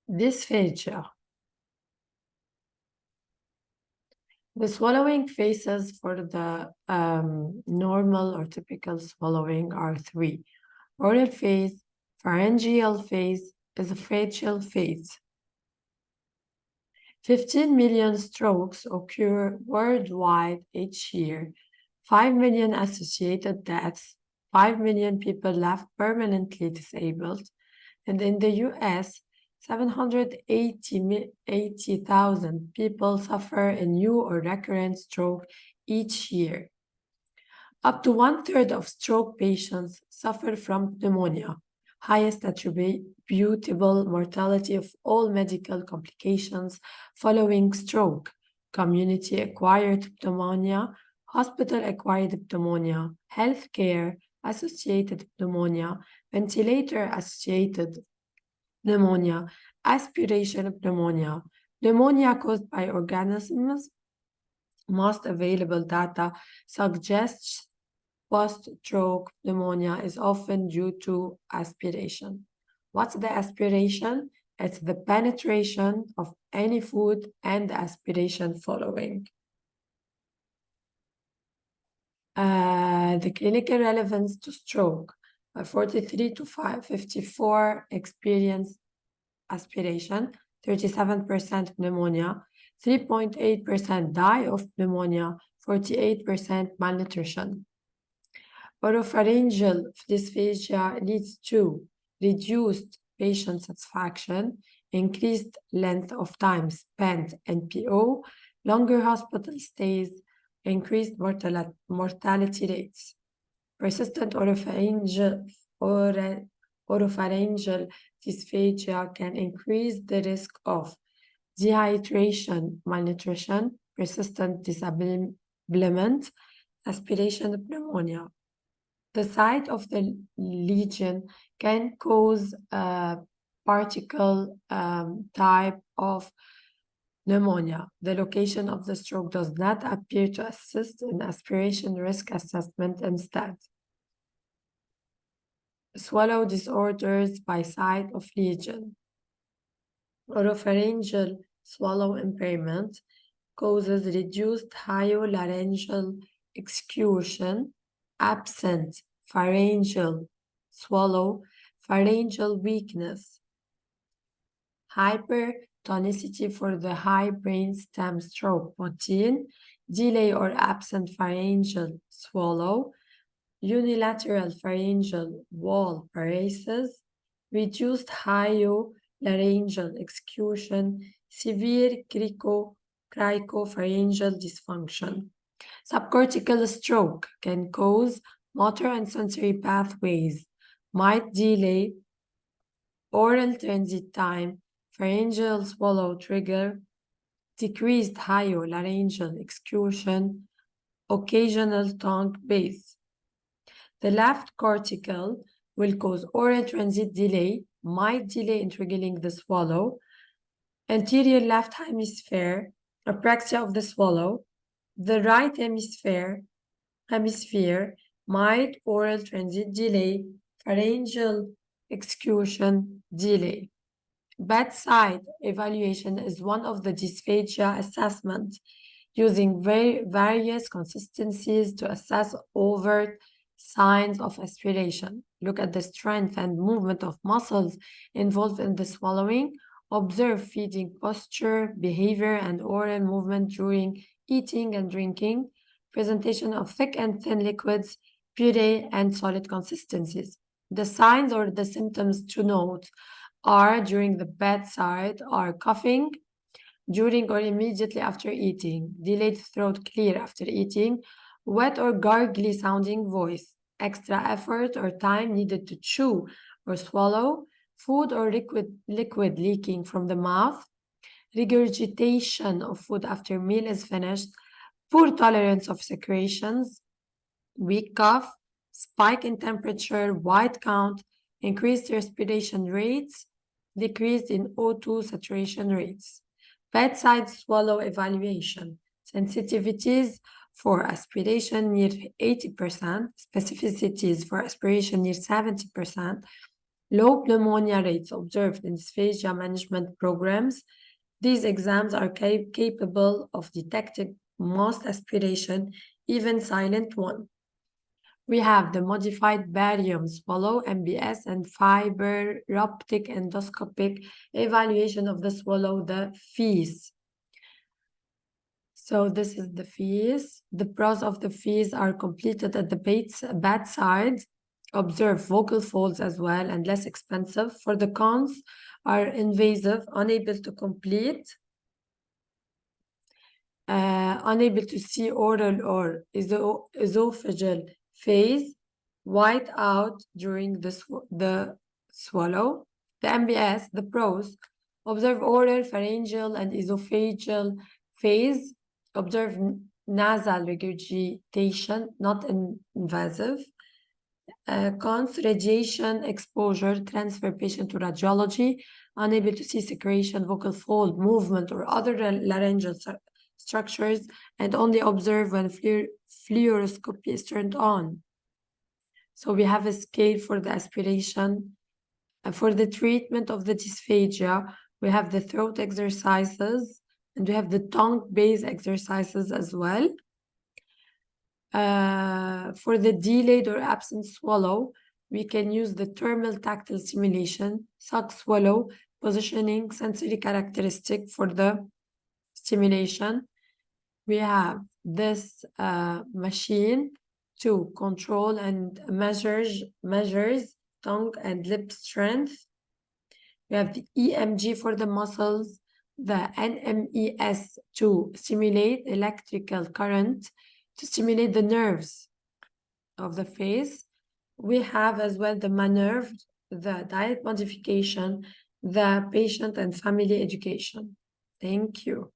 Dysphagia. The swallowing phases for the normal or typical swallowing are three: oral phase, pharyngeal phase, esophageal phase. 15 million strokes occur worldwide each year, 5 million associated deaths, 5 million people left permanently disabled, and in the US, 780,000 people suffer a new or recurrent stroke each year. Up to 1/3 of stroke patients suffer from pneumonia, highest attributable mortality of all medical complications following stroke, community-acquired pneumonia, hospital-acquired pneumonia, healthcare-associated pneumonia, ventilator-associated pneumonia, aspiration pneumonia, pneumonia caused by organisms. Most available data suggests post-stroke pneumonia is often due to aspiration. What's the aspiration? It's the penetration of any food and the aspiration following. The clinical relevance to stroke. 43 to 54 experience aspiration, 37% pneumonia, 3.8% die of pneumonia, 48% malnutrition. Oropharyngeal dysphagia leads to reduced patient satisfaction, increased length of time spent NPO, longer hospital stays, increased mortality rates. Persistent oropharyngeal dysphagia can increase the risk of dehydration, malnutrition, persistent disablement, aspiration pneumonia. The site of the lesion can cause a particle type of pneumonia. The location of the stroke does not appear to assist in aspiration risk assessment instead. Swallow disorders by site of lesion. Oropharyngeal swallow impairment causes reduced hyolaryngeal excursion, absent pharyngeal swallow, pharyngeal weakness, hypertonicity for the high brainstem stroke protein, delay or absent pharyngeal swallow, unilateral pharyngeal wall paresis, reduced hyolaryngeal excursion, severe cricopharyngeal dysfunction. Subcortical stroke can cause motor and sensory pathways, might delay oral transit time, pharyngeal swallow trigger, decreased hyolaryngeal excursion, occasional tongue base. The left cortical will cause oral transit delay, might delay in triggering the swallow, anterior left hemisphere, apraxia of the swallow, the right hemisphere, might oral transit delay, pharyngeal excursion delay. Bedside evaluation is one of the dysphagia assessments, using various consistencies to assess overt signs of aspiration. Look at the strength and movement of muscles involved in the swallowing. Observe feeding posture, behavior, and oral movement during eating and drinking. Presentation of thick and thin liquids, puree, and solid consistencies. The signs or the symptoms to note are during the bedside are coughing, during or immediately after eating, delayed throat clear after eating, wet or gargly sounding voice, extra effort or time needed to chew or swallow, food or liquid leaking from the mouth, regurgitation of food after meal is finished, poor tolerance of secretions, weak cough, spike in temperature, white count, increased respiration rates, decrease in O2 saturation rates. Bedside swallow evaluation. Sensitivities for aspiration near 80%, specificities for aspiration near 70%, Low pneumonia rates observed in dysphagia management programs. These exams are capable of detecting most aspiration, even silent one. We have the modified barium swallow, MBS, and fiber optic endoscopic evaluation of the swallow, the FEES. So this is the FEES. The pros of the FEES are completed at the bedside, observe vocal folds as well, and less expensive. For the cons, are invasive, unable to complete, unable to see oral or esophageal phase, white out during the swallow. The MBS, the pros, observe oral, pharyngeal, and esophageal phase, observe nasal regurgitation, not invasive. Cons, radiation exposure, transfer patient to radiology, unable to see secretion, vocal fold, movement, or other laryngeal structures, and only observe when fluoroscopy is turned on. So we have a scale for the aspiration. For the treatment of the dysphagia, we have the throat exercises, and we have the tongue-based exercises as well. For the delayed or absent swallow, we can use the thermal tactile stimulation, suck swallow, positioning, sensory characteristic for the stimulation. We have this machine to control and measures tongue and lip strength. We have the EMG for the muscles, the NMES to simulate electrical current, to stimulate the nerves of the face. We have as well the maneuver, the diet modification, the patient and family education. Thank you.